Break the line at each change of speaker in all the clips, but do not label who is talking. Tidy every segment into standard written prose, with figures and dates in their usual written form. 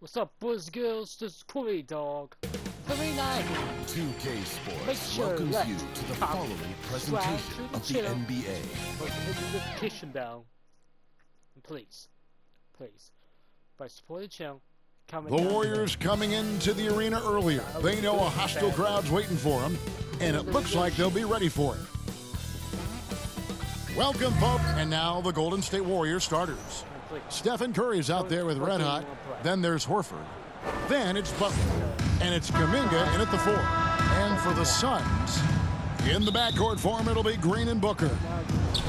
What's up, boys, girls? This is Corey Dog. 39.
2K Sports
Make sure
welcomes
that
you to the
copy,
following
subscribe
presentation
to the
of the
channel.
NBA.
But hit the notification bell. And please, by supporting the channel, comment
The
down
Warriors coming into the arena earlier. They know a hostile crowd's waiting for them, and it looks like they'll be ready for it. Welcome, folks. And now the Golden State Warriors starters.
below. Please.
Stephen Curry's out there with Red Hot. Then there's Horford. Then it's Butler. And it's Kuminga in at the 4. And for the Suns, in the backcourt form, it'll be Green and Booker.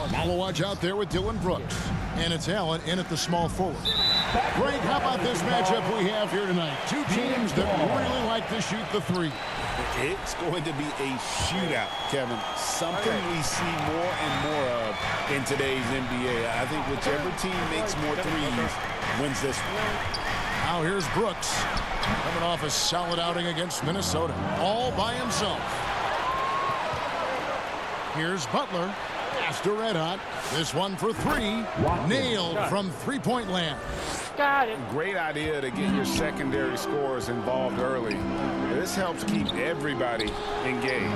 Malawaj out there with Dylan Brooks. And it's Allen in at the small forward. Greg, how about this matchup we have here tonight? Two teams that really like to shoot the three.
It's going to be a shootout, Kevin. Something we see more and more of in today's NBA. I think whichever team makes more threes wins this one.
Now here's Brooks, coming off a solid outing against Minnesota, all by himself. Here's Butler, pass to Red Hot. This one for three, nailed from three-point land.
Got it.
Great idea to get your secondary scorers involved early. This helps keep everybody engaged.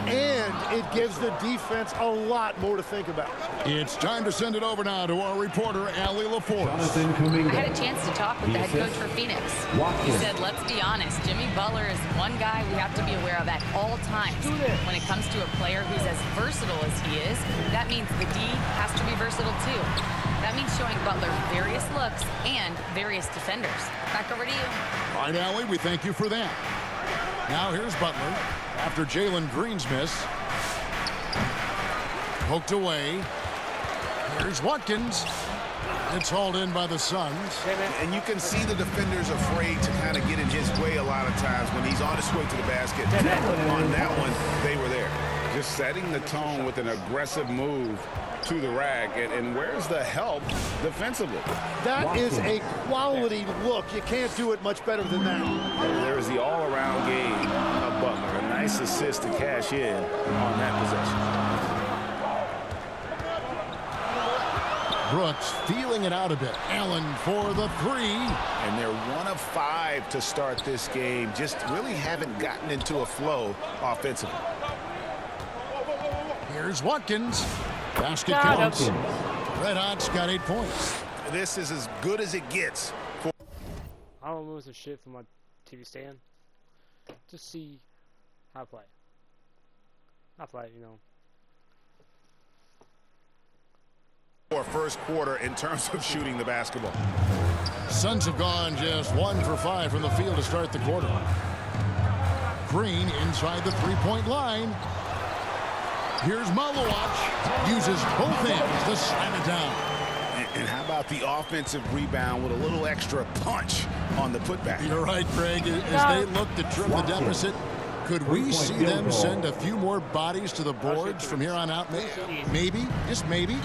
And it gives the defense a lot more to think about.
It's time to send it over now to our reporter, Allie LaForce.
I had a chance to talk with the head coach for Phoenix. He said, let's be honest, Jimmy Butler is one guy we have to be aware of at all times. When it comes to a player who's as versatile as he is, that means the D has to be versatile too. That means showing Butler various looks and various defenders. Back over to you.
All right, Allie, we thank you for that. Now here's Butler after Jalen Green's miss. Poked away. Here's Watkins. It's hauled in by the Suns.
And you can see the defenders afraid to kind of get in his way a lot of times when he's on his way to the basket. On that one, they were there. Just setting the tone with an aggressive move to the rack. And where's the help defensively?
That is a quality look. You can't do it much better than that.
There is the all-around game of Butler. A nice assist to cash in on that possession.
Brooks feeling it out a bit. Allen for the three.
And they're 1 of 5 to start this game. Just really haven't gotten into a flow offensively.
Here's Watkins. Basket
Got
counts.
him.
Red Hot's got 8 points.
This is as good as it gets.
I don't move some shit from my TV stand. Just see how I play. You know.
For first quarter in terms of shooting the basketball.
Suns have gone just 1 for 5 from the field to start the quarter. Green inside the three-point line. Here's Malawaj. Uses both hands to slam it down.
And how about the offensive rebound with a little extra punch on the putback?
You're right, Craig. As they look to trim the deficit, could we see them send a few more bodies to the boards from here on out? Maybe, just maybe.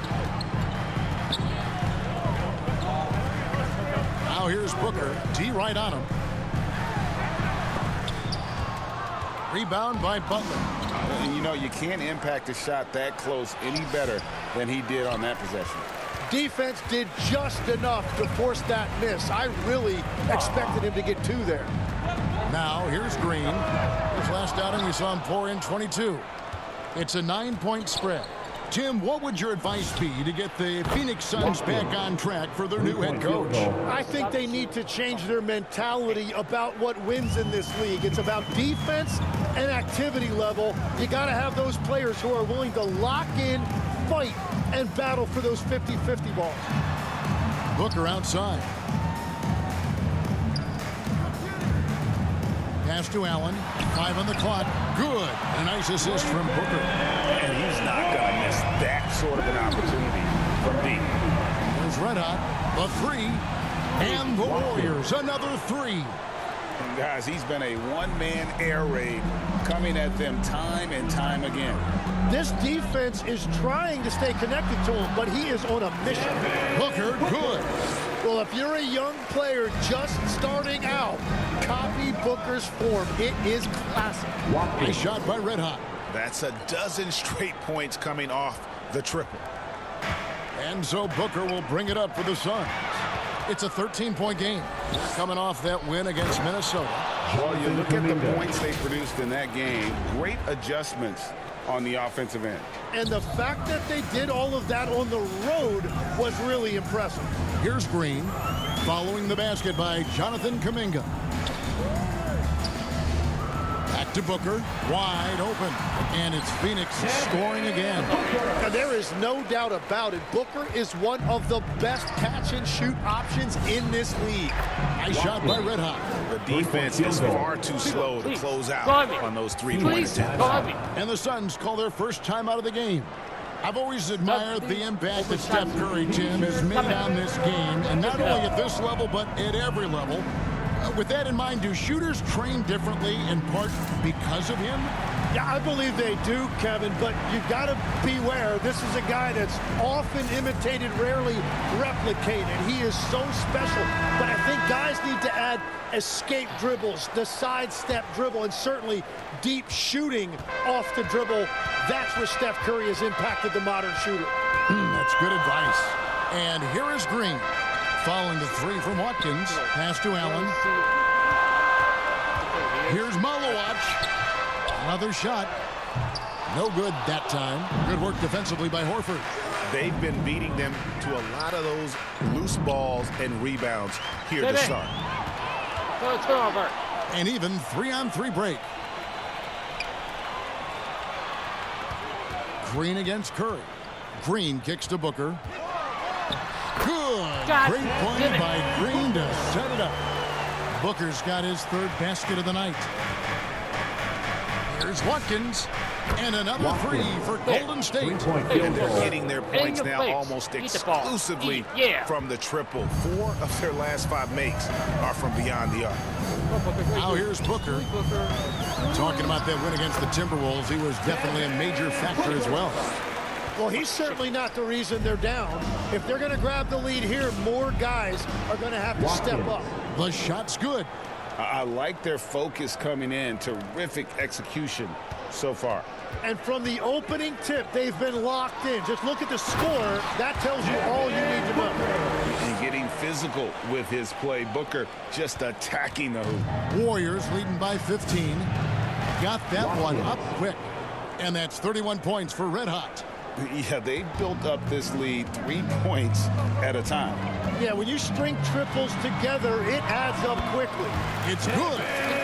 Now here's Booker. D right on him. Rebound by Butler.
And you know, you can't impact a shot that close any better than he did on that possession.
Defense did just enough to force that miss. I really expected him to get 2 there.
Now here's Green. His last outing we saw him pour in 22. It's a 9-point spread. Tim, what would your advice be to get the Phoenix Suns back on track for their new head coach?
I think they need to change their mentality about what wins in this league. It's about defense and activity level. You got to have those players who are willing to lock in, fight, and battle for those 50-50 balls.
Booker outside. Pass to Allen. 5 on the clock. Good. A nice assist from Booker.
And he's not going to miss that sort of an opportunity from deep.
There's Red Hot. The 3. And the Warriors. Another 3.
And guys, he's been a one-man air raid coming at them time and time again.
This defense is trying to stay connected to him, but he is on a mission.
Booker, good.
Well, if you're a young player just starting out, copy Booker's form. It is classic.
Nice shot by Red Hot.
That's a dozen straight points coming off the triple.
And so Booker will bring it up for the Suns. It's a 13-point game. Coming off that win against Minnesota.
Well, you look at the points they produced in that game. Great adjustments on the offensive end.
And the fact that they did all of that on the road was really impressive.
Here's Green, following the basket by Jonathan Kuminga. Back to Booker, wide open. And it's Phoenix scoring again.
And there is no doubt about it. Booker is one of the best catch-and-shoot options in this league.
Nice shot by Red Hot.
The defense is far too slow to close out on those three-point attempts.
And the Suns call their first time out of the game. I've always admired the impact that Steph Curry, Tim, has made on this game, and not only at this level, but at every level. With that in mind, do shooters train differently in part because of him?
Yeah, I believe they do, Kevin, but you've got to beware. This is a guy that's often imitated, rarely replicated. He is so special, but I think guys need to add escape dribbles, the sidestep dribble, and certainly deep shooting off the dribble. That's where Steph Curry has impacted the modern shooter.
That's good advice. And here is Green. Following the three from Watkins. Pass to Allen. Here's Malowacz. Another shot. No good that time. Good work defensively by Horford.
They've been beating them to a lot of those loose balls and rebounds here to start.
An even 3-on-3 break. Green against Curry. Green kicks to Booker. Good. Great play by Green to set it up. Booker's got his third basket of the night. Here's Watkins. And another three for Golden State.
And they're getting their points now almost exclusively from the triple. 4 of their last 5 makes are from beyond the arc.
Now here's Booker. Talking about that win against the Timberwolves, he was definitely a major factor as well.
Well, he's certainly not the reason they're down. If they're going to grab the lead here, more guys are going to have to step up.
The shot's good.
I like their focus coming in. Terrific execution so far.
And from the opening tip, they've been locked in. Just look at the score. That tells you all you need to know.
And getting physical with his play. Booker just attacking the hoop.
Warriors leading by 15. Got that one up quick. And that's 31 points for Red Hot.
Yeah, they built up this lead 3 points at a time.
Yeah, when you string triples together, it adds up quickly.
It's good.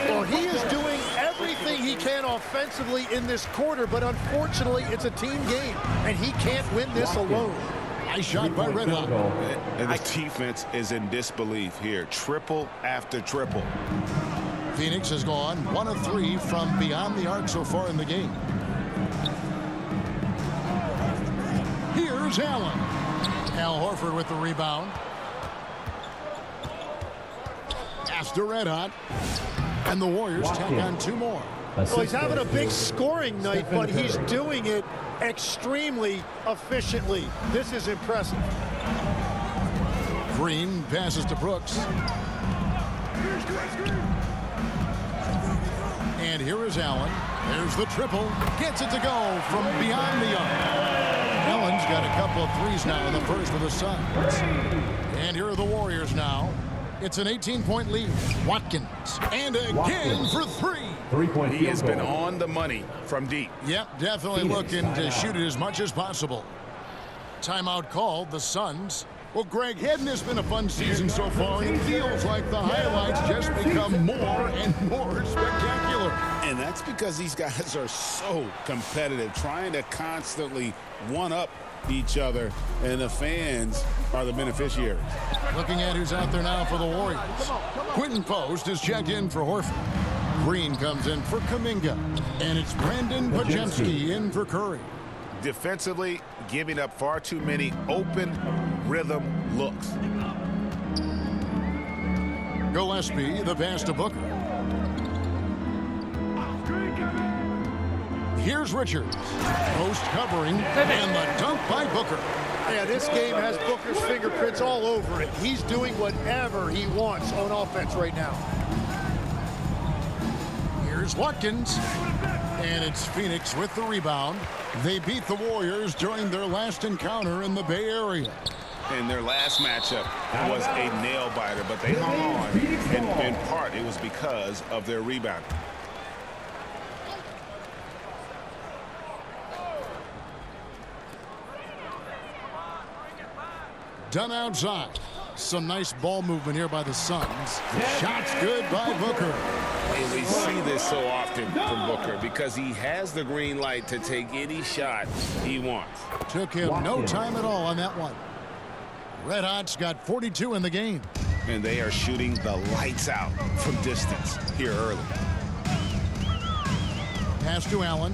Well, he is doing everything he can offensively in this quarter, but unfortunately, it's a team game, and he can't win this alone.
Nice shot by Red Hot.
And the defense is in disbelief here. Triple after triple.
Phoenix has gone 1 of 3 from beyond the arc so far in the game. Here's Allen. Al Horford with the rebound. Pass to Red Hot. And the Warriors tack on 2 more.
Well, he's having a big scoring night, but he's doing it extremely efficiently. This is impressive.
Green passes to Brooks. And here is Allen. There's the triple. Gets it to go from beyond the arc. Allen's got a couple of threes now in the first for the Suns. And here are the Warriors now. It's an 18-point lead. Watkins. And again for 3.
He has been on the money from deep.
Yep, definitely looking to shoot it as much as possible. Timeout called, the Suns. Well, Greg, hadn't this been a fun season so far? It feels like the highlights just become more and more spectacular.
And that's because these guys are so competitive, trying to constantly one-up each other, and the fans are the beneficiaries.
Looking at who's out there now for the Warriors. Quinton Post is checked in for Horford. Green comes in for Kuminga. And it's Brandon Podziemski in for Curry.
Defensively, giving up far too many open rhythm looks.
Gillespie, the pass to Booker. Here's Richards. Post covering, and the dunk by Booker.
Yeah, this game has Booker's fingerprints all over it. He's doing whatever he wants on offense right now.
Here's Watkins. And it's Phoenix with the rebound. They beat the Warriors during their last encounter in the Bay Area.
And their last matchup was a nail-biter, but they hung on, and in part it was because of their rebound.
Done outside. Some nice ball movement here by the Suns. Shot's good by Booker.
And we see this so often from Booker because he has the green light to take any shot he wants.
Took him no time at all on that one. Red Hot's got 42 in the game.
And they are shooting the lights out from distance here early.
Pass to Allen.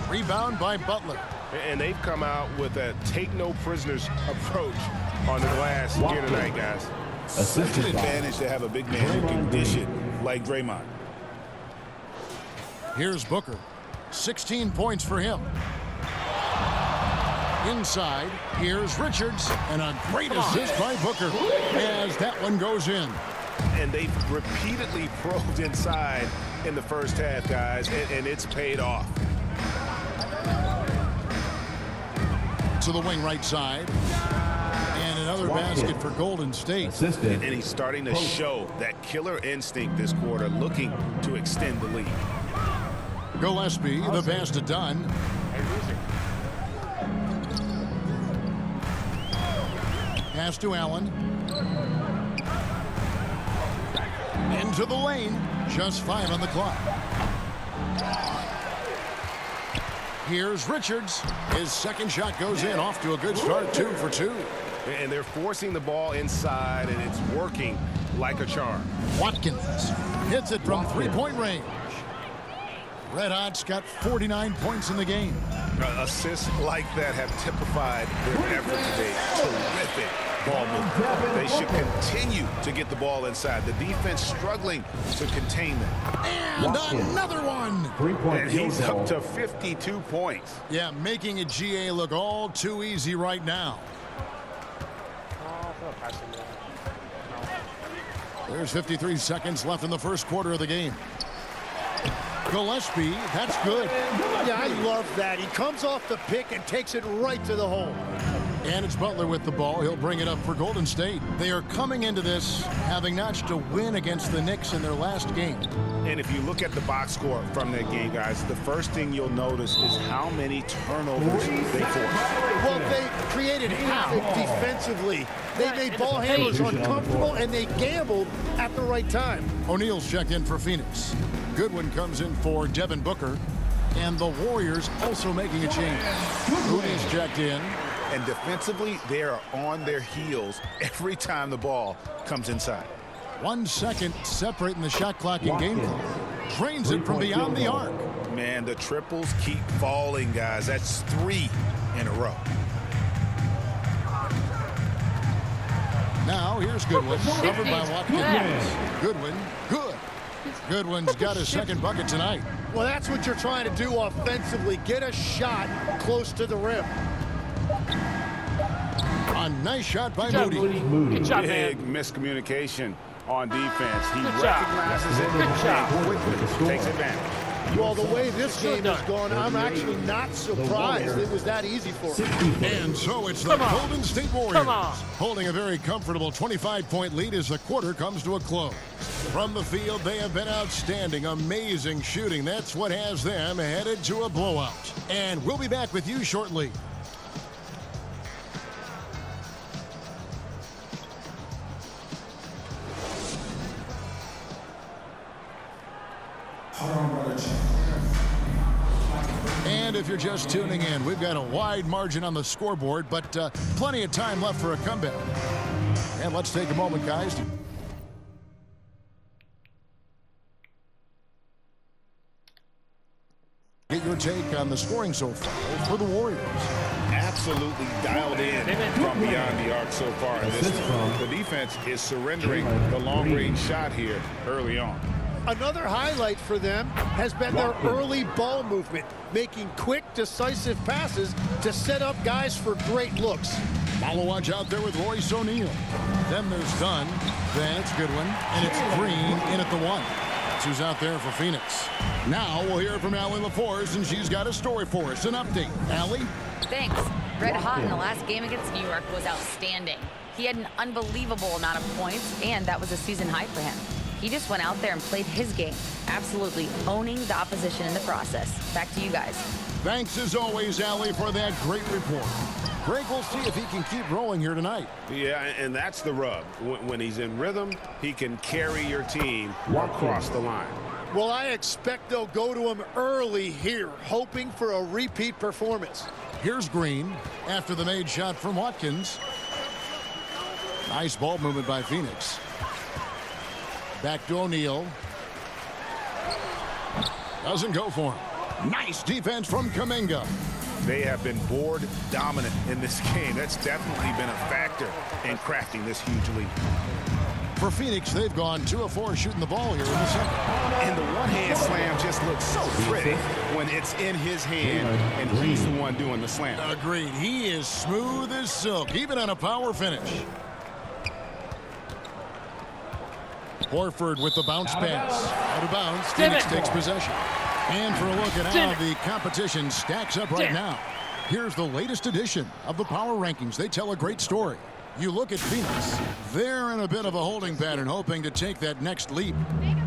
Rebound by Butler.
And they've come out with a take-no-prisoners approach on the glass here tonight, guys.
Such an advantage to have a big man who can dish it like Draymond.
Here's Booker. 16 points for him. Inside, here's Richards, and a great assist by Booker as that one goes in.
And they've repeatedly probed inside in the first half, guys, and it's paid off.
To the wing right side. And another basket for Golden State.
And he's starting to show that killer instinct this quarter, looking to extend the lead.
Gillespie, the pass to Dunn. Pass to Allen. Into the lane. Just 5 on the clock. Here's Richards. His second shot goes in. Off to a good start. 2 for 2.
And they're forcing the ball inside, and it's working like a charm.
Watkins hits it from three-point range. Red Hot's got 49 points in the game.
Assists like that have typified their effort today. Terrific ball movement. They should continue to get the ball inside. The defense struggling to contain them.
And another one.
And he's up to 52 points.
Yeah, making a GA look all too easy right now. There's 53 seconds left in the first quarter of the game. Gillespie, that's good.
Yeah, I love that. He comes off the pick and takes it right to the hole.
And it's Butler with the ball. He'll bring it up for Golden State. They are coming into this having notched a win against the Knicks in their last game.
And if you look at the box score from that game, guys, the first thing you'll notice is how many turnovers they forced.
Well, they created havoc defensively. They made ball handlers uncomfortable, and they gambled at the right time.
O'Neal's checked in for Phoenix. Goodwin comes in for Devin Booker. And the Warriors also making a change. Mooney's checked in.
And defensively, they are on their heels every time the ball comes inside.
1 second separating the shot clock in game clock. Drains it from beyond the arc.
Man, the triples keep falling, guys. That's 3 in a row.
Now, here's Goodwin. Covered by Watkins. Goodwin, good. Goodwin's got his second bucket tonight.
Well, that's what you're trying to do offensively. Get a shot close to the rim.
A nice shot by Moody.
Good job,
Big
man.
miscommunication on defense. He recognizes it and quickly takes advantage.
Well, the way this game has gone, I'm actually not surprised it was that easy for him.
And so it's the Golden State Warriors holding a very comfortable 25-point lead as the quarter comes to a close. From the field, they have been outstanding, amazing shooting. That's what has them headed to a blowout. And we'll be back with you shortly. And if you're just tuning in, we've got a wide margin on the scoreboard, but plenty of time left for a comeback. And let's take a moment, guys. Get your take on the scoring so far for the Warriors.
Absolutely dialed in from beyond the arc so far in this one. The defense is surrendering the long-range shot here early on.
Another highlight for them has been their early ball movement, making quick, decisive passes to set up guys for great looks.
Follow watch out there with Royce O'Neal. Then there's Dunn. That's Goodwin. And it's Green in at the 1. That's who's out there for Phoenix. Now we'll hear from Allie LaForce, and she's got a story for us. An update. Allie?
Thanks. Red hot in the last game against New York was outstanding. He had an unbelievable amount of points, and that was a season high for him. He just went out there and played his game, absolutely owning the opposition in the process. Back to you guys.
Thanks as always, Allie, for that great report. Greg, we'll see if he can keep rolling here tonight.
Yeah, and that's the rub. When he's in rhythm, he can carry your team across the line.
Well, I expect they'll go to him early here, hoping for a repeat performance.
Here's Green after the made shot from Watkins. Nice ball movement by Phoenix. Back to O'Neal. Doesn't go for him. Nice defense from Kuminga.
They have been board dominant in this game. That's definitely been a factor in crafting this huge lead.
For Phoenix, they've gone 2 of 4 shooting the ball here in the second.
And the one-hand slam just looks so pretty when it's in his hand and he's the one doing the slam.
Agreed. He is smooth as silk, even on a power finish. Horford with the bounce pass. Out of bounds. Phoenix takes possession. And for a look at how the competition stacks up right now. Here's the latest edition of the Power Rankings. They tell a great story. You look at Phoenix. They're in a bit of a holding pattern, hoping to take that next leap.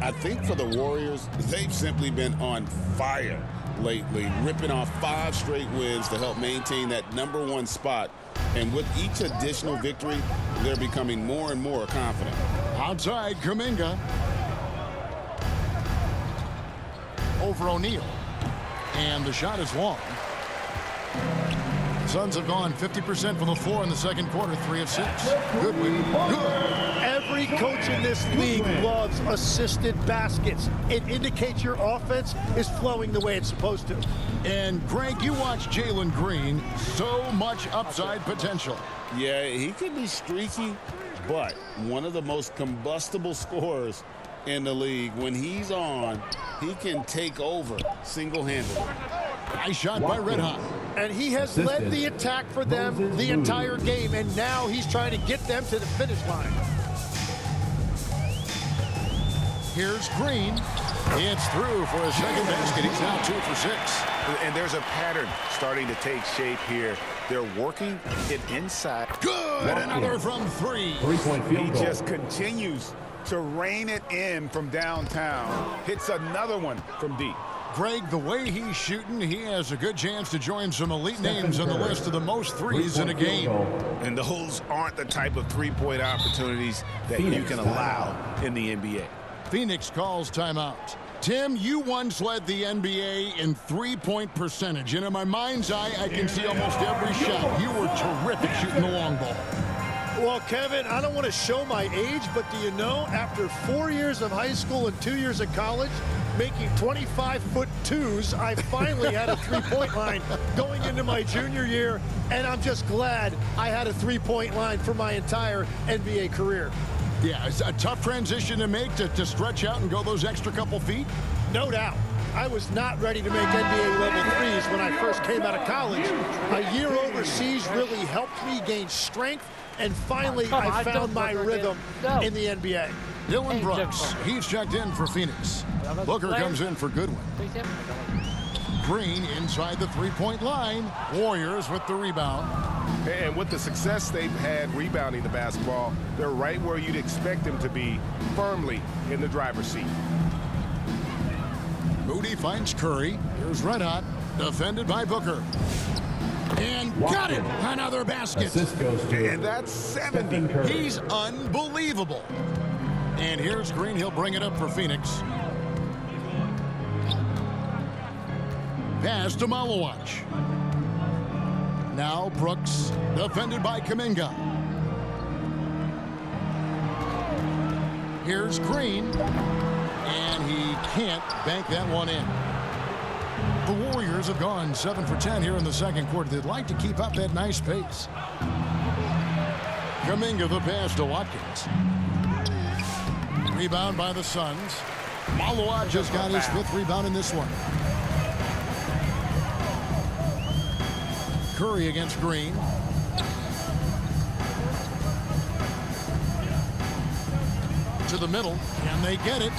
I think for the Warriors, they've simply been on fire lately, ripping off 5 straight wins to help maintain that #1 spot. And with each additional victory, they're becoming more and more confident.
Outside, Kuminga. Over O'Neal. And the shot is long. Suns have gone 50% from the floor in the second quarter, 3 of 6. Good win. Good.
Every coach in this league loves assisted baskets. It indicates your offense is flowing the way it's supposed to.
And Greg, you watch Jalen Green, so much upside potential.
Yeah, he could be streaky, but one of the most combustible scorers in the league. When he's on, he can take over single-handedly.
Nice shot by Red Hot.
And he has led the attack for them the entire game, and now he's trying to get them to the finish line.
Here's Green. It's through for his second basket. He's now 2 for 6.
And there's a pattern starting to take shape here. They're working it inside.
Good! Another from 3.
Three-point field goal.
He just continues to rein it in from downtown. Hits another one from deep.
Greg, the way he's shooting, he has a good chance to join some elite names on the list of the most threes in a game.
And those aren't the type of three-point opportunities that you can allow in the NBA.
Phoenix calls timeout. Tim, you once led the NBA in three-point percentage, and in my mind's eye, I can see almost every shot. You were terrific shooting the long ball.
Well, Kevin, I don't want to show my age, but do you know, after 4 years of high school and 2 years of college, making 25-foot-2s, I finally had a three-point line going into my junior year, and I'm just glad I had a three-point line for my entire NBA career.
Yeah, it's a tough transition to make to stretch out and go those extra couple feet.
No doubt. I was not ready to make NBA level threes when I first came out of college. A year overseas really helped me gain strength, and finally I found my rhythm in the NBA.
Dylan Brooks, he's checked in for Phoenix. Booker comes in for Goodwin. Green inside the three-point line. Warriors with the rebound.
And with the success they've had rebounding the basketball, they're right where you'd expect them to be, firmly in the driver's seat.
Moody finds Curry. Here's Red Hot, defended by Booker. And got it! Another basket.
And that's 70.
He's unbelievable. And here's Green. He'll bring it up for Phoenix. Pass to Malawach. Now Brooks, defended by Kuminga. Here's Green. And he can't bank that one in. The Warriors have gone 7 for 10 here in the second quarter. They'd like to keep up that nice pace. Kuminga the pass to Watkins. Rebound by the Suns. Malawach just got his 5th rebound in this one. Curry against Green. To the middle, and they get it.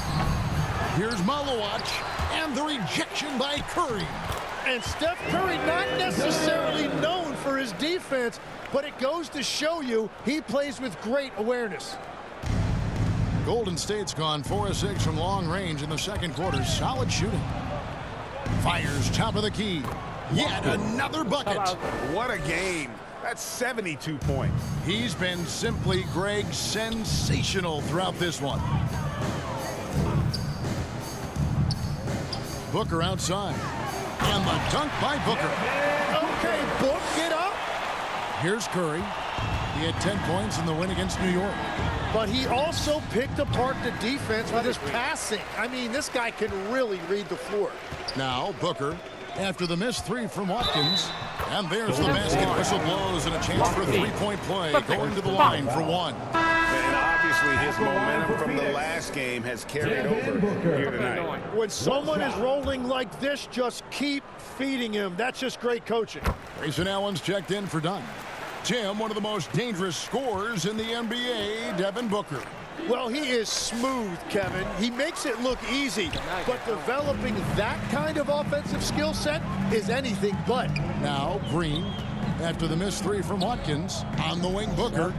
Here's Malawach, and the rejection by Curry.
And Steph Curry not necessarily known for his defense, but it goes to show you he plays with great awareness.
Golden State's gone 4 of 6 from long range in the second quarter. Solid shooting. Fires top of the key. Yet another bucket.
What a game. That's 72 points.
He's been simply, Greg, sensational throughout this one. Booker outside. And the dunk by Booker.
Okay, Book, get up.
Here's Curry. He had 10 points in the win against New York.
But he also picked apart the defense with his passing. I mean, this guy can really read the floor.
Now Booker, after the missed 3 from Watkins. And there's the basket. Whistle blows and a chance for a 3-point play. Going to the line for 1.
And obviously his momentum from the last game has carried over here tonight.
When someone is rolling like this, just keep feeding him. That's just great coaching.
Grayson Allen's checked in for Dunn. Tim, one of the most dangerous scorers in the NBA, Devin Booker.
Well, he is smooth, Kevin. He makes it look easy, but developing that kind of offensive skill set is anything but.
Now Green, after the missed 3 from Watkins, on the wing Booker.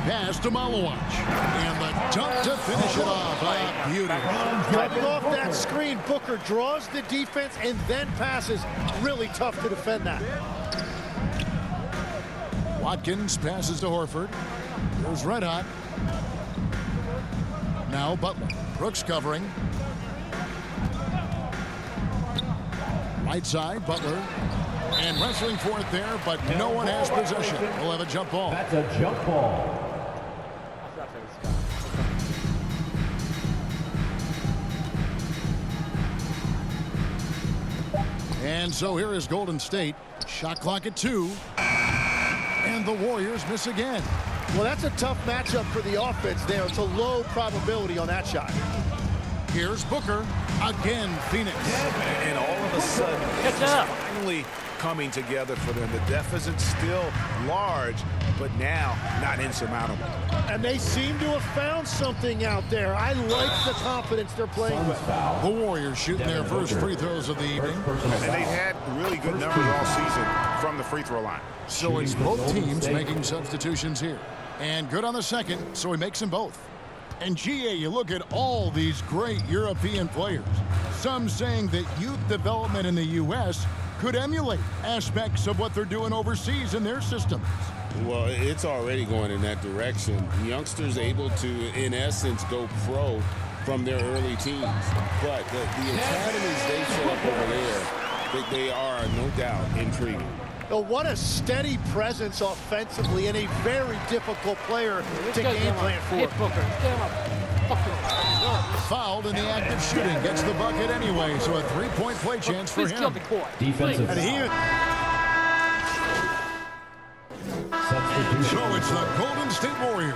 Pass to Malawach. And the dunk to finish it off. Beauty.
Coming off that screen, Booker draws the defense and then passes. Really tough to defend that.
Watkins passes to Horford. Goes red hot. Now Butler. Brooks covering. Right side, Butler. And wrestling for it there, but no one has possession. We'll have a jump ball.
That's a jump ball.
And so here is Golden State. Shot clock at 2. And the Warriors miss again.
Well, that's a tough matchup for the offense there. It's a low probability on that shot.
Here's Booker. Again, Phoenix.
And all of a sudden, it's finally coming together for them. The deficit's still large, but now not insurmountable.
And they seem to have found something out there. I like the confidence they're playing with.
The Warriors shooting their first free throws of the evening.
And they've had really good numbers all season from the free throw line.
So it's both teams making substitutions here. And good on the second, so he makes them both. And GA, you look at all these great European players. Some saying that youth development in the U.S. could emulate aspects of what they're doing overseas in their systems.
Well, it's already going in that direction. Youngsters able to, in essence, go pro from their early teens. But the academies they set up over there, they are, no doubt, intriguing.
Oh, what a steady presence offensively and a very difficult player to game plan for.
Hit Booker. Get him up.
Fouled in the act of shooting. Gets the bucket anyway, so a 3-point play chance for him.
Defensive
And he,
So it's the Golden State Warriors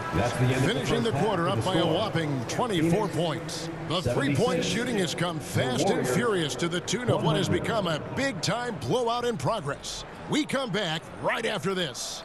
finishing the quarter up by a whopping 24 points. The 3-point shooting has come fast and furious to the tune of what has become a big-time blowout in progress. We come back right after this.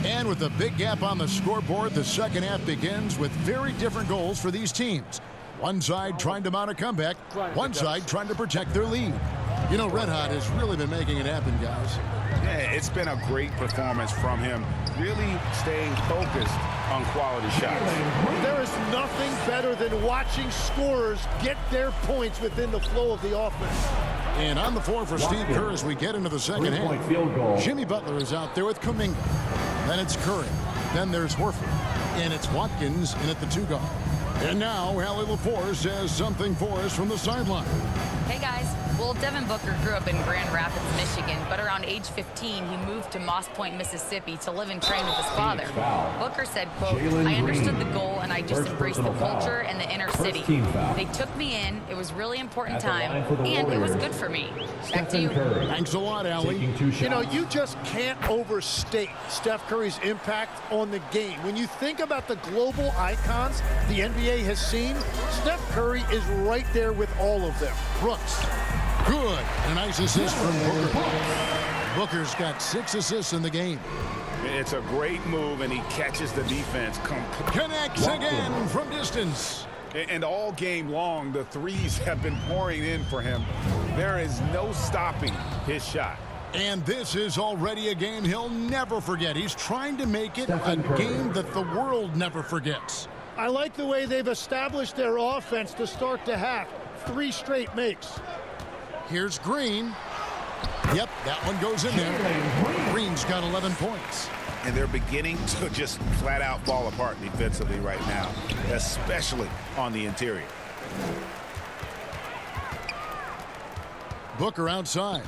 And with a big gap on the scoreboard, the second half begins with very different goals for these teams. One side trying to mount a comeback, one side trying to protect their lead. You know, Red Hot has really been making it happen, guys.
Yeah, it's been a great performance from him, really staying focused on quality shots.
there is nothing better than watching scorers get their points within the flow of the offense.
And on the floor for Steve Kerr as we get into the second half. Jimmy Butler is out there with Kuminga. Then it's Curry. Then there's Horford. And it's Watkins in at the 2 guard. And now, Allie LaForce has something for us from the sideline.
Hey guys. Well, Devin Booker grew up in Grand Rapids, Michigan, but around age 15, he moved to Moss Point, Mississippi to live and train with his father. Booker said, quote, I understood the goal and I just embraced the culture and the inner city. They took me in. It was really important time, and it was good for me. Back to you.
Thanks a lot, Allie.
You know, you just can't overstate Steph Curry's impact on the game. When you think about the global icons the NBA has seen, Steph Curry is right there with all of them.
Brooks. Good. A nice assist from Booker. Booker's got 6 assists in the game.
It's a great move, and he catches the defense.
Connects again from distance.
And all game long, the threes have been pouring in for him. There is no stopping his shot.
And this is already a game he'll never forget. He's trying to make it a game that the world never forgets.
I like the way they've established their offense to start the half. 3 straight makes.
Here's Green. Yep, that one goes in there. Green's got 11 points.
And they're beginning to just flat out fall apart defensively right now, especially on the interior.
Booker outside.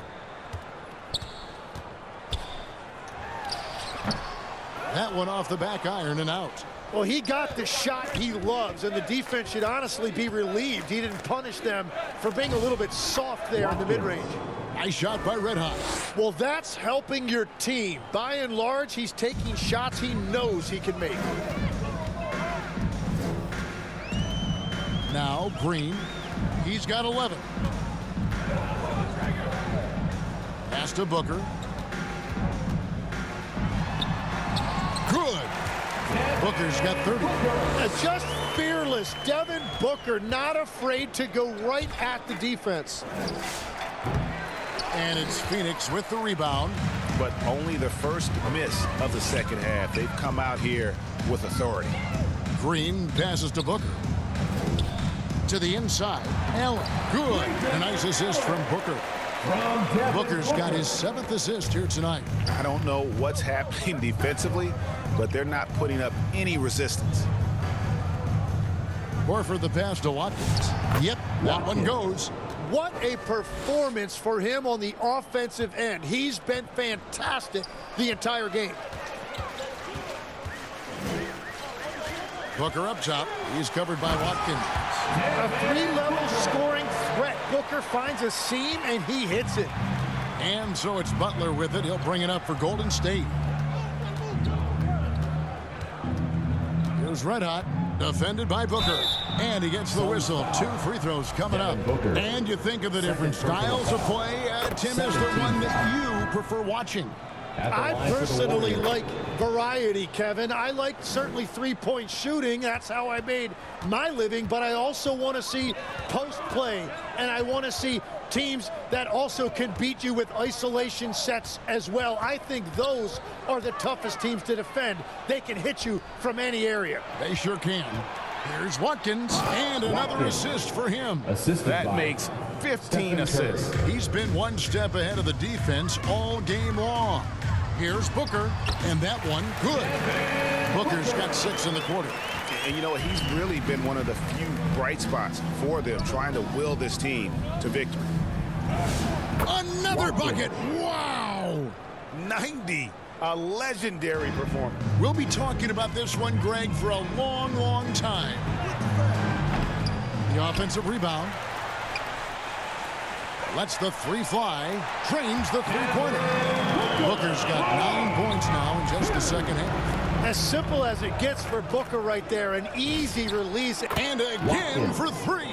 That one off the back iron and out.
Well, he got the shot he loves, and the defense should honestly be relieved he didn't punish them for being a little bit soft there in the mid-range.
Nice shot by Red Hot.
Well, that's helping your team. By and large, he's taking shots he knows he can make.
Now Green. He's got 11. Pass to Booker. Good. Booker's got 30.
Just fearless. Devin Booker not afraid to go right at the defense.
And it's Phoenix with the rebound.
But only the first miss of the second half. They've come out here with authority.
Green passes to Booker. To the inside. Allen. Good. A nice assist from Booker. Booker's got his 7th assist here tonight.
I don't know what's happening defensively, but they're not putting up any resistance.
Horford the pass to Watkins. Yep, that one goes.
What a performance for him on the offensive end. He's been fantastic the entire game.
Booker up top. He's covered by Watkins.
A 3-level scoring threat. Booker finds a seam and he hits it.
And so it's Butler with it. He'll bring it up for Golden State. Here's Red Hot. Defended by Booker. And he gets the whistle. 2 free throws coming up. And you think of the different styles of play. Tim is the one that you prefer watching.
I personally like variety, Kevin. I like certainly 3-point shooting. That's how I made my living. But I also want to see post play. And I want to see teams that also can beat you with isolation sets as well. I think those are the toughest teams to defend. They can hit you from any area.
They sure can. Here's Watkins, and another assist for him.
That makes 15 assists.
He's been one step ahead of the defense all game long. Here's Booker, and that one good. Booker's got 6 in the quarter.
And you know, he's really been one of the few bright spots for them, trying to will this team to victory.
Another bucket. Wow.
90. A legendary performance.
We'll be talking about this one, Greg, for a long, long time. The offensive rebound. Lets the 3 fly. Trains the 3-pointer. Booker's got 9 points now in just the second half.
As simple as it gets for Booker right there. An easy release.
And again for 3.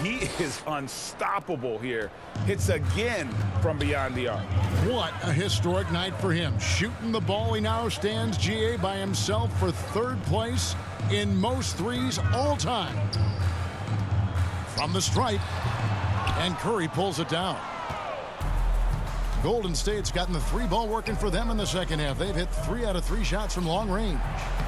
He is unstoppable here. Hits again from beyond the arc.
What a historic night for him. Shooting the ball, he now stands GA by himself for 3rd place in most threes all time. From the stripe, and Curry pulls it down. Golden State's gotten the 3 ball working for them in the second half. They've hit 3 out of 3 shots from long range.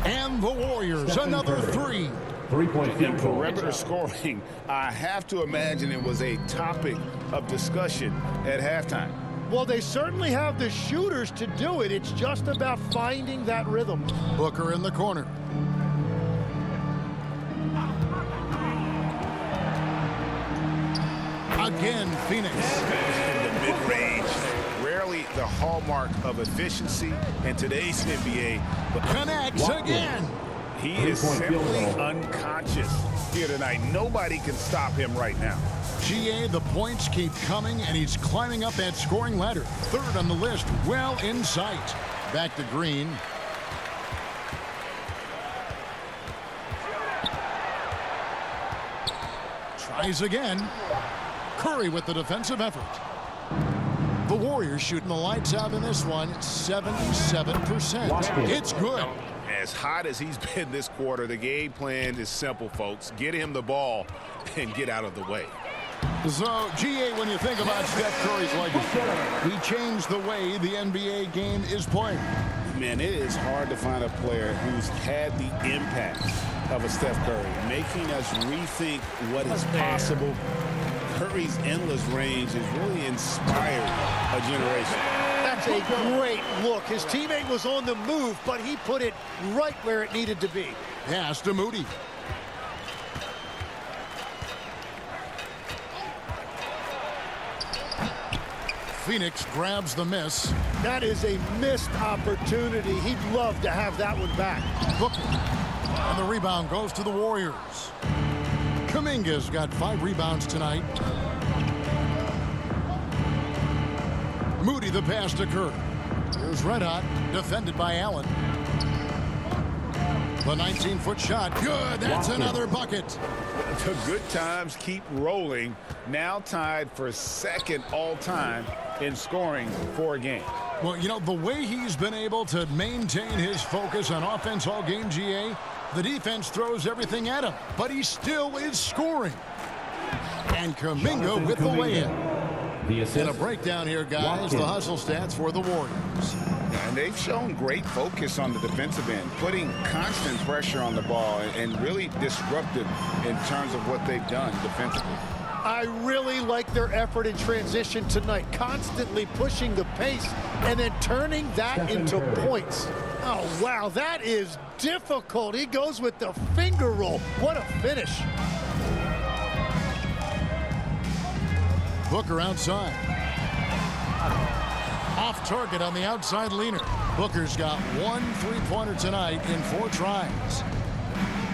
And the Warriors, another 3.
3-point field goal.
Perimeter scoring, I have to imagine it was a topic of discussion at halftime.
Well, they certainly have the shooters to do it. It's just about finding that rhythm.
Booker in the corner. Again, Phoenix.
In the mid-range, rarely the hallmark of efficiency in today's NBA. But
Connects again.
he is simply unconscious here tonight. Nobody can stop him right now.
GA, the points keep coming, and he's climbing up that scoring ladder. Third on the list, well in sight. Back to Green. Tries again. Curry with the defensive effort. The Warriors shooting the lights out in this one, 77%. It's good.
As hot as he's been this quarter, the game plan is simple, folks. Get him the ball and get out of the way.
So, GA, when you think about Steph Curry's legacy, he changed the way the NBA game is played.
Man, it is hard to find a player who's had the impact of a Steph Curry, making us rethink what is possible. Curry's endless range has really inspired a generation.
That's a great look. His teammate was on the move, but he put it right where it needed to be.
Pass to Moody. Phoenix grabs the miss.
That is a missed opportunity. He'd love to have that one back.
Booker. And the rebound goes to the Warriors. Kuminga's got 5 rebounds tonight. Moody the pass to Curry. Here's Red Hot, defended by Allen. The 19-foot shot, good, that's another bucket.
The good times keep rolling. Now tied for second all-time in scoring for a game.
Well, you know, the way he's been able to maintain his focus on offense all game, GA, the defense throws everything at him, but he still is scoring. And Kuminga with the lay-in. And a breakdown here, guys, the hustle stats for the Warriors.
And they've shown great focus on the defensive end, putting constant pressure on the ball and really disruptive in terms of what they've done defensively.
I really like their effort in transition tonight, constantly pushing the pace and then turning that into points. Oh, wow, that is difficult. He goes with the finger roll. What a finish.
Booker outside. Off target on the outside leaner. Booker's got 1 3-pointer tonight in 4 tries.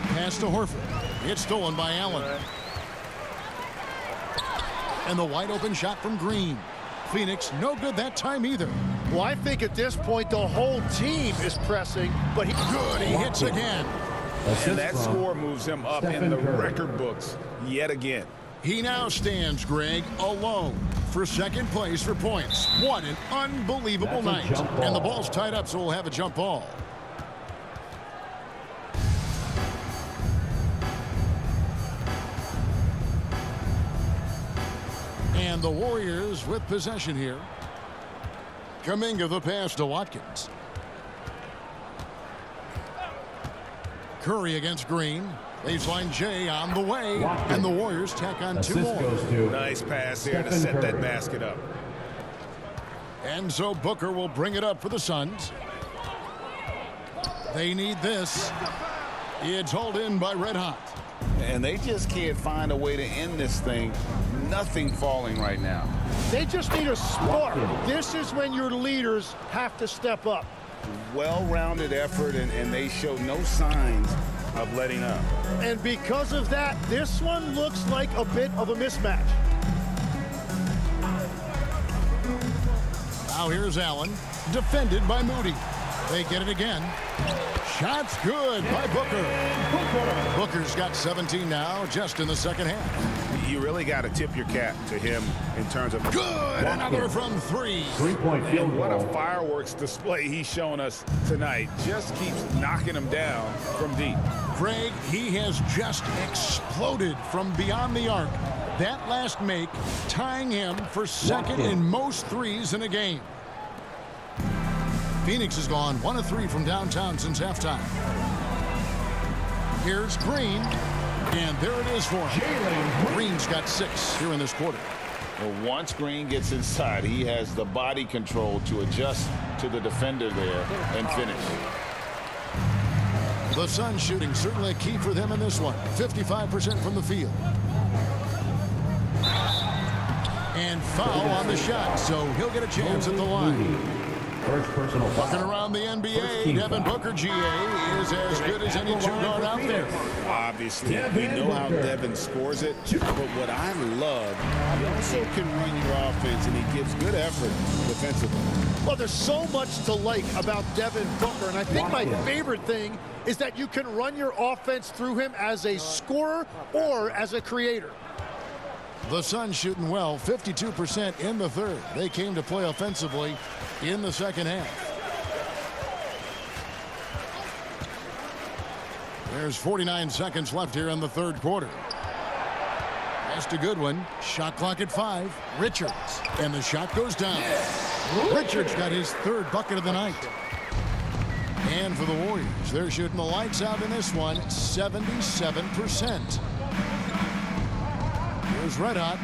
Pass to Horford. It's stolen by Allen. And the wide open shot from Green. Phoenix no good that time either.
Well, I think at this point the whole team is pressing, but he
hits again.
And that score moves him up in the record books yet again.
He now stands, Greg, alone for second place for points. What an unbelievable night. And the ball's tied up, so we'll have a jump ball. And the Warriors with possession here. Kuminga the pass to Watkins. Curry against Green. Baseline J on the way. And the Warriors tack on 2 more.
Nice pass there to set that basket up.
And so Booker will bring it up for the Suns. They need this. It's hauled in by Red Hot.
And they just can't find a way to end this thing. Nothing falling right now.
They just need a spark. This is when your leaders have to step up.
Well-rounded effort, and they show no signs of letting up.
And because of that, this one looks like a bit of a mismatch.
Now here's Allen, defended by Moody. They get it again. Shot's good by Booker. Booker's got 17 now, just in the second half.
You really got to tip your cap to him in terms of
good. Another from 3.
3-point field
What a
goal.
fireworks display he's showing us tonight. Just keeps knocking them down from deep.
Craig, he has just exploded from beyond the arc. That last make tying him for second in most threes in a game. Phoenix has gone 1 of 3 from downtown since halftime. Here's Green, and there it is for him. Green's got 6 here in this quarter.
Well, once Green gets inside, he has the body control to adjust to the defender there and finish.
The Suns shooting certainly a key for them in this one. 55% from the field. foul on the shot, so he'll get a chance at the line.
First personal foul.
Looking around the NBA, Devin Booker, GA, is as good as any two-guard out there.
Obviously, we know how Devin scores it, but what I love, he also can run your offense, and he gives good effort defensively.
Well, there's so much to like about Devin Booker, and I think my favorite thing is that you can run your offense through him as a scorer or as a creator.
The Suns shooting well, 52% in the third. They came to play offensively in the second half. There's 49 seconds left here in the third quarter. That's a good one. Shot clock at 5. Richards. And the shot goes down. Richards got his third bucket of the night. And for the Warriors, they're shooting the lights out in this one, 77%. Here's Red Hot.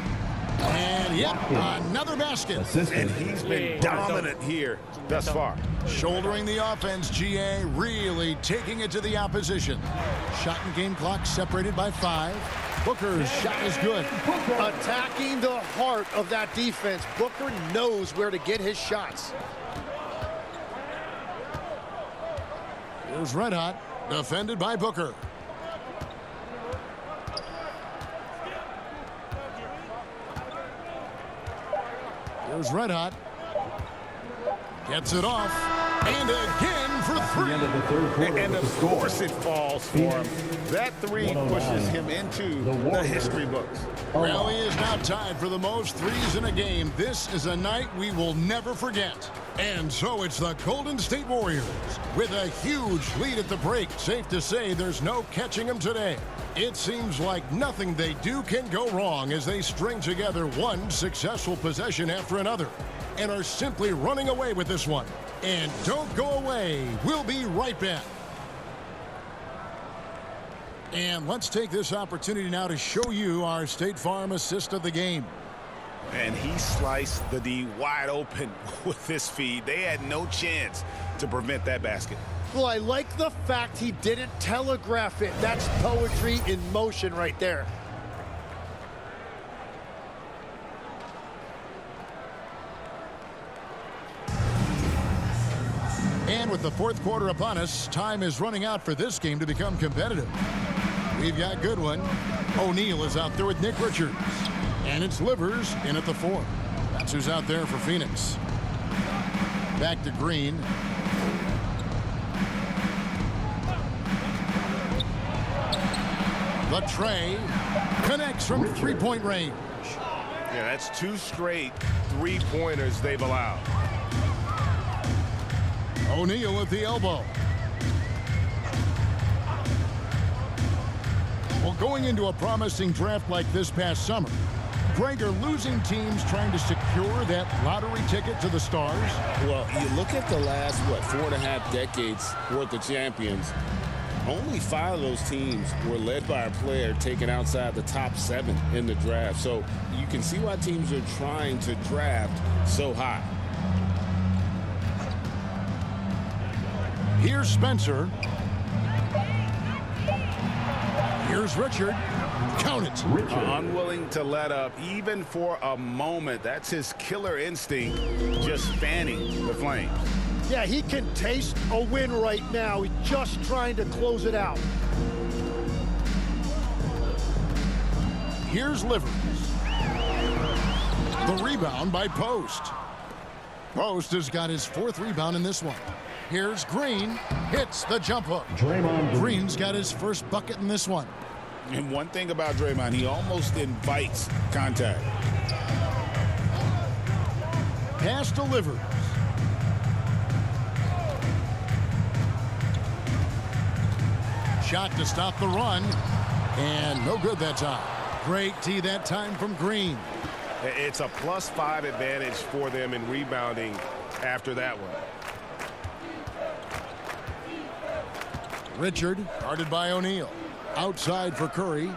And yep, another basket.
And he's been dominant here thus far.
Shouldering the offense, GA really taking it to the opposition. Shot and game clock separated by 5. Booker's shot is good.
Attacking the heart of that defense. Booker knows where to get his shots.
Here's Red Hot, defended by Booker. Here's Red Hot. Gets it off. And again for 3.
And of course it falls for him. That 3 pushes him into the history books.
Well, he is now tied for the most threes in a game. This is a night we will never forget. And so it's the Golden State Warriors with a huge lead at the break. Safe to say there's no catching them today. It seems like nothing they do can go wrong as they string together one successful possession after another and are simply running away with this one. And don't go away. We'll be right back. And let's take this opportunity now to show you our State Farm assist of the game.
And he sliced the D wide open with this feed. They had no chance to prevent that basket.
Well, I like the fact he didn't telegraph it. That's poetry in motion right there.
And with the fourth quarter upon us, time is running out for this game to become competitive. We've got Goodwin. O'Neal is out there with Nick Richards. And it's Livers in at the 4. That's who's out there for Phoenix. Back to Green. The tray connects from three-point range.
Yeah, that's 2 straight three-pointers they've allowed.
O'Neal at the elbow. Well, going into a promising draft like this past summer, Greg, are losing teams trying to secure that lottery ticket to the stars?
Well, you look at the last, 4.5 decades worth of champions. Only 5 of those teams were led by a player taken outside the top 7 in the draft. So you can see why teams are trying to draft so high.
Here's Spencer. Here's Richard. Count it.
Unwilling to let up even for a moment. That's his killer instinct, just fanning the flames.
Yeah, he can taste a win right now. He's just trying to close it out.
Here's Livers. The rebound by Post. Post has got his 4th rebound in this one. Here's Green. Hits the jump hook. Green's got his first bucket in this one.
And one thing about Draymond, he almost invites contact.
Pass to Livers. Shot to stop the run. And no good that time. Great tee that time from Green.
It's a +5 advantage for them in rebounding after that one.
Richard, guarded by O'Neal. Outside for Curry.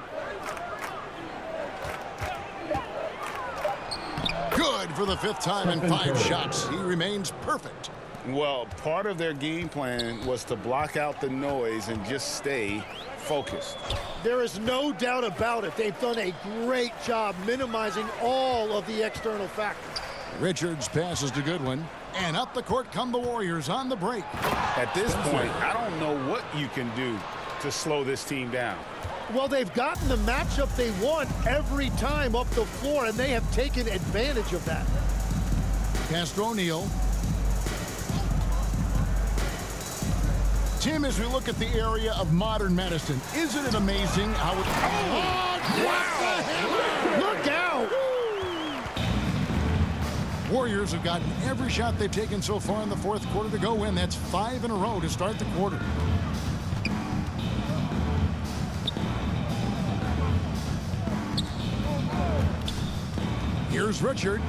Good for the 5th time in 5 shots. He remains perfect.
Well, part of their game plan was to block out the noise and just stay focused.
There is no doubt about it. They've done a great job minimizing all of the external factors.
Richards passes to Goodwin. And up the court come the Warriors on the break.
At this point, I don't know what you can do to slow this team down.
Well, they've gotten the matchup they want every time up the floor, and they have taken advantage of that.
Pass to O'Neal. Tim, as we look at the area of modern medicine, isn't it amazing how it...
Oh, wow! Look out!
Warriors have gotten every shot they've taken so far in the fourth quarter to go in. That's 5 in a row to start the quarter. Here's Richard.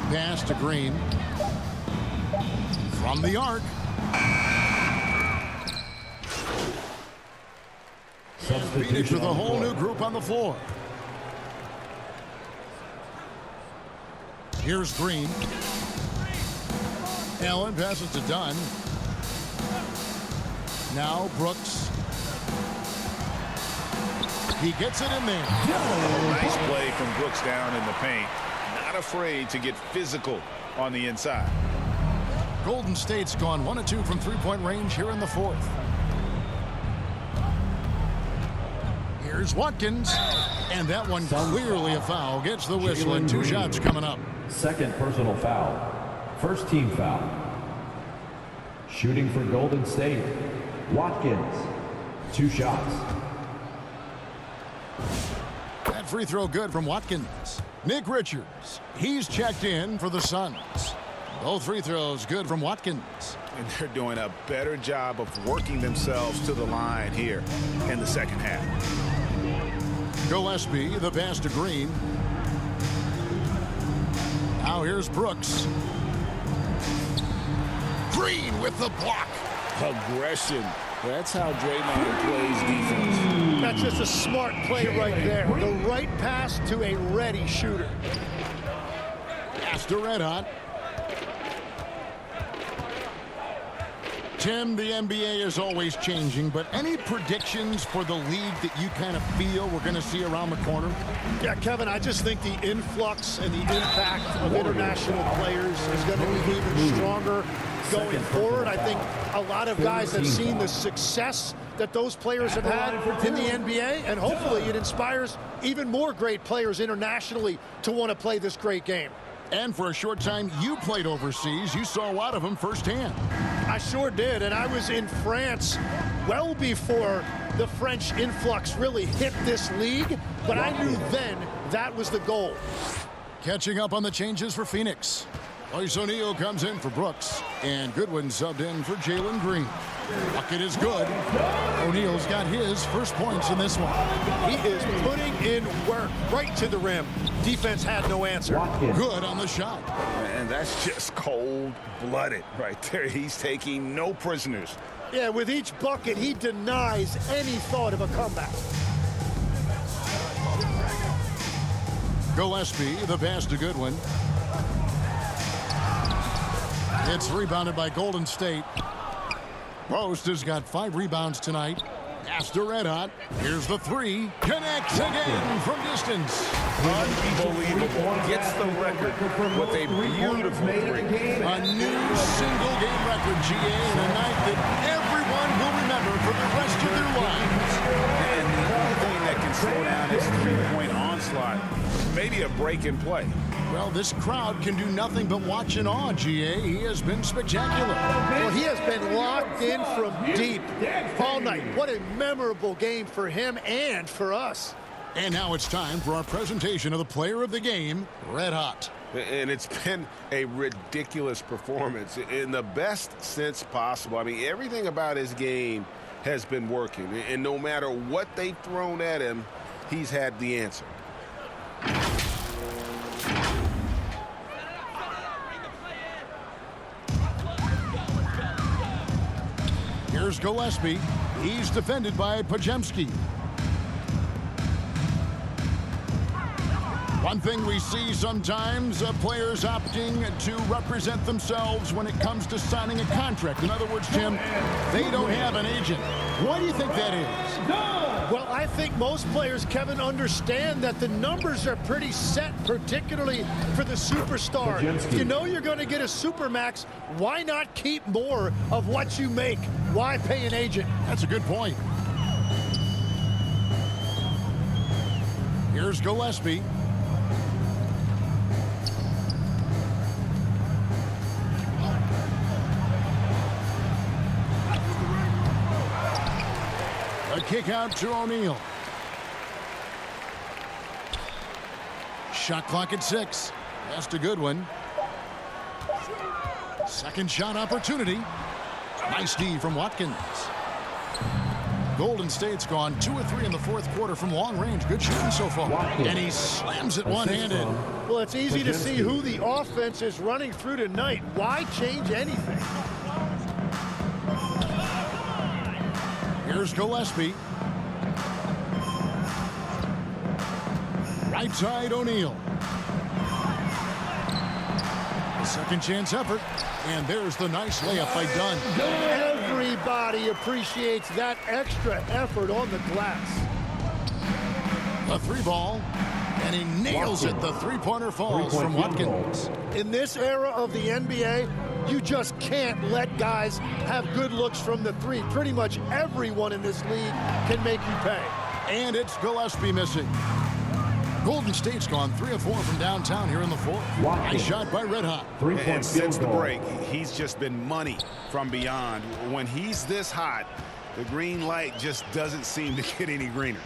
Pass to Green. From the arc. Phoenix with a whole new group on the floor. Here's Green. Allen passes to Dunn. Now Brooks. He gets it in there.
Nice play from Brooks down in the paint. Not afraid to get physical on the inside.
Golden State's gone 1 of 2 from three-point range here in the fourth. Here's Watkins. And that one clearly a foul. Gets the whistle and 2 shots coming up.
Second personal foul. First team foul. Shooting for Golden State. Watkins. 2 shots.
That free throw good from Watkins. Nick Richards. He's checked in for the Suns. Both free throws good from Watkins.
And they're doing a better job of working themselves to the line here in the second half.
Gillespie, the pass to Green. Now here's Brooks. Green with the block.
Aggression. That's how Draymond plays defense.
That's just a smart play right there. The right pass to a ready shooter.
Pass to Red Hot. Tim, the NBA is always changing, but any predictions for the league that you kind of feel we're going to see around the corner?
Yeah, Kevin, I just think the influx and the impact of international players is going to be even stronger going forward. I think a lot of guys have seen the success that those players have had in the NBA, and hopefully it inspires even more great players internationally to want to play this great game.
And for a short time, you played overseas. You saw a lot of them firsthand.
I sure did, and I was in France well before the French influx really hit this league, but I knew then that was the goal.
Catching up on the changes for Phoenix. Royce O'Neal comes in for Brooks, and Goodwin subbed in for Jalen Green. Bucket is good. O'Neal's got his first points in this one.
He is putting in work right to the rim. Defense had no answer.
Good on the shot.
And that's just cold-blooded right there. He's taking no prisoners.
Yeah, with each bucket, he denies any thought of a comeback.
Gillespie, the pass to Goodwin. It's rebounded by Golden State. Post has got 5 rebounds tonight. Pass to Red Hot. Here's the 3. Connects again from distance.
Unbelievable. Gets the record with a beautiful 3.
A new single-game record, GA, in a night that everyone will remember for the rest of their lives.
And the only thing that can slow down his 3-point onslaught, maybe a break in play.
Well, this crowd can do nothing but watch in awe, GA. He has been spectacular.
Well, he has been locked in from deep all night. What a memorable game for him and for us.
And now it's time for our presentation of the player of the game, Red Hot.
And it's been a ridiculous performance in the best sense possible. I mean, everything about his game has been working. And no matter what they've thrown at him, he's had the answer.
Here's Gillespie. He's defended by Podziemski. One thing we see sometimes, players opting to represent themselves when it comes to signing a contract. In other words, Jim, they don't have an agent. Why do you think that is?
Well, I think most players, Kevin, understand that the numbers are pretty set, particularly for the superstar. If you know you're going to get a supermax, why not keep more of what you make? Why pay an agent?
That's a good point. Here's Gillespie. A kick out to O'Neal. Shot clock at 6. That's a good one. Second shot opportunity. Nice D from Watkins. Golden State's gone 2 of 3 in the fourth quarter from long range. Good shooting so far. And he slams it one-handed.
Well, it's easy to see who the offense is running through tonight. Why change anything?
Here's Gillespie. Right side, O'Neal. Second chance effort. And there's the nice layup by Dunn.
Everybody appreciates that extra effort on the glass.
A 3-ball. And he nails it. The three-pointer falls from Watkins.
In this era of the NBA, you just can't let guys have good looks from the three. Pretty much everyone in this league can make you pay.
And it's Gillespie missing. Golden State's gone 3 of 4 from downtown here in the fourth. Nice shot by Red Hot.
And since the break, he's just been money from beyond. When he's this hot, the green light just doesn't seem to get any greener.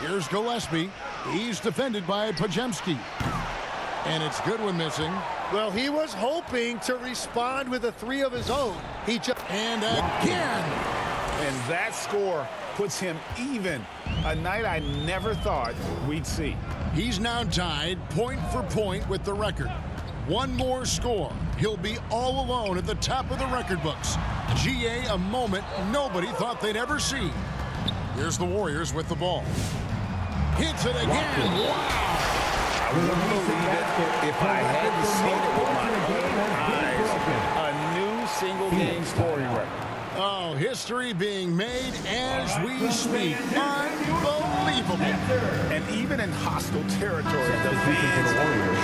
Here's Gillespie. He's defended by Podziemski. And it's Goodwin missing.
Well, he was hoping to respond with a 3 of his own. He just...
And again.
And that score puts him even. A night I never thought we'd see.
He's now tied point for point with the record. One more score. He'll be all alone at the top of the record books. GA, a moment nobody thought they'd ever see. Here's the Warriors with the ball. Hits it again. Wow.
I wouldn't believe it if I hadn't seen it with my own eyes. A new single-game scoring record.
Oh, history being made as we speak. Unbelievable.
And even in hostile territory, the fans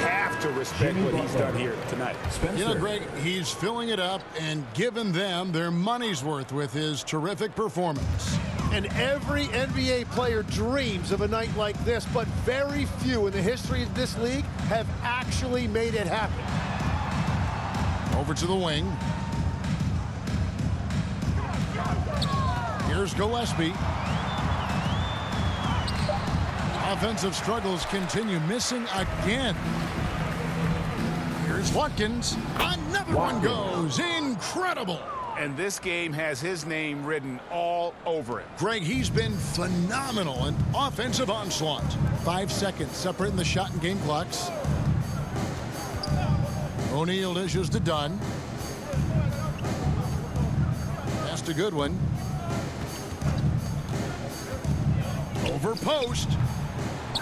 have to respect what he's done here tonight.
You know, Greg, he's filling it up and giving them their money's worth with his terrific performance.
And every NBA player dreams of a night like this, but very few in the history of this league have actually made it happen.
Over to the wing. Here's Gillespie. Offensive struggles continue. Missing again. Here's Watkins. Another one goes. Incredible.
And this game has his name written all over it.
Greg, he's been phenomenal in offensive onslaught. 5 seconds separating the shot and game clocks. O'Neal dishes to Dunn. That's a good one. Over post.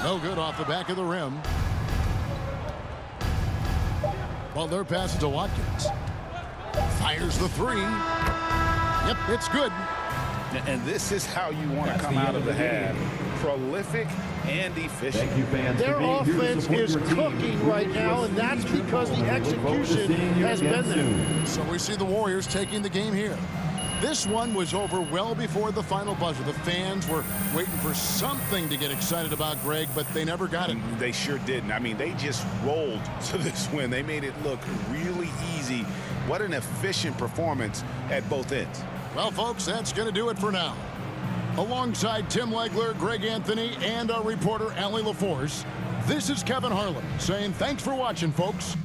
No good off the back of the rim. Butler passes to Watkins. Fires the 3. Yep, it's good.
And this is how you want to come out of the half. Prolific and efficient.
Their offense is cooking right now, and that's because the execution has been there.
So we see the Warriors taking the game here. This one was over well before the final buzzer. The fans were waiting for something to get excited about, Greg, but they never got it.
They sure didn't. I mean, they just rolled to this win. They made it look really easy. What an efficient performance at both ends.
Well, folks, that's going to do it for now. Alongside Tim Legler, Greg Anthony, and our reporter, Allie LaForce, this is Kevin Harlan saying thanks for watching, folks.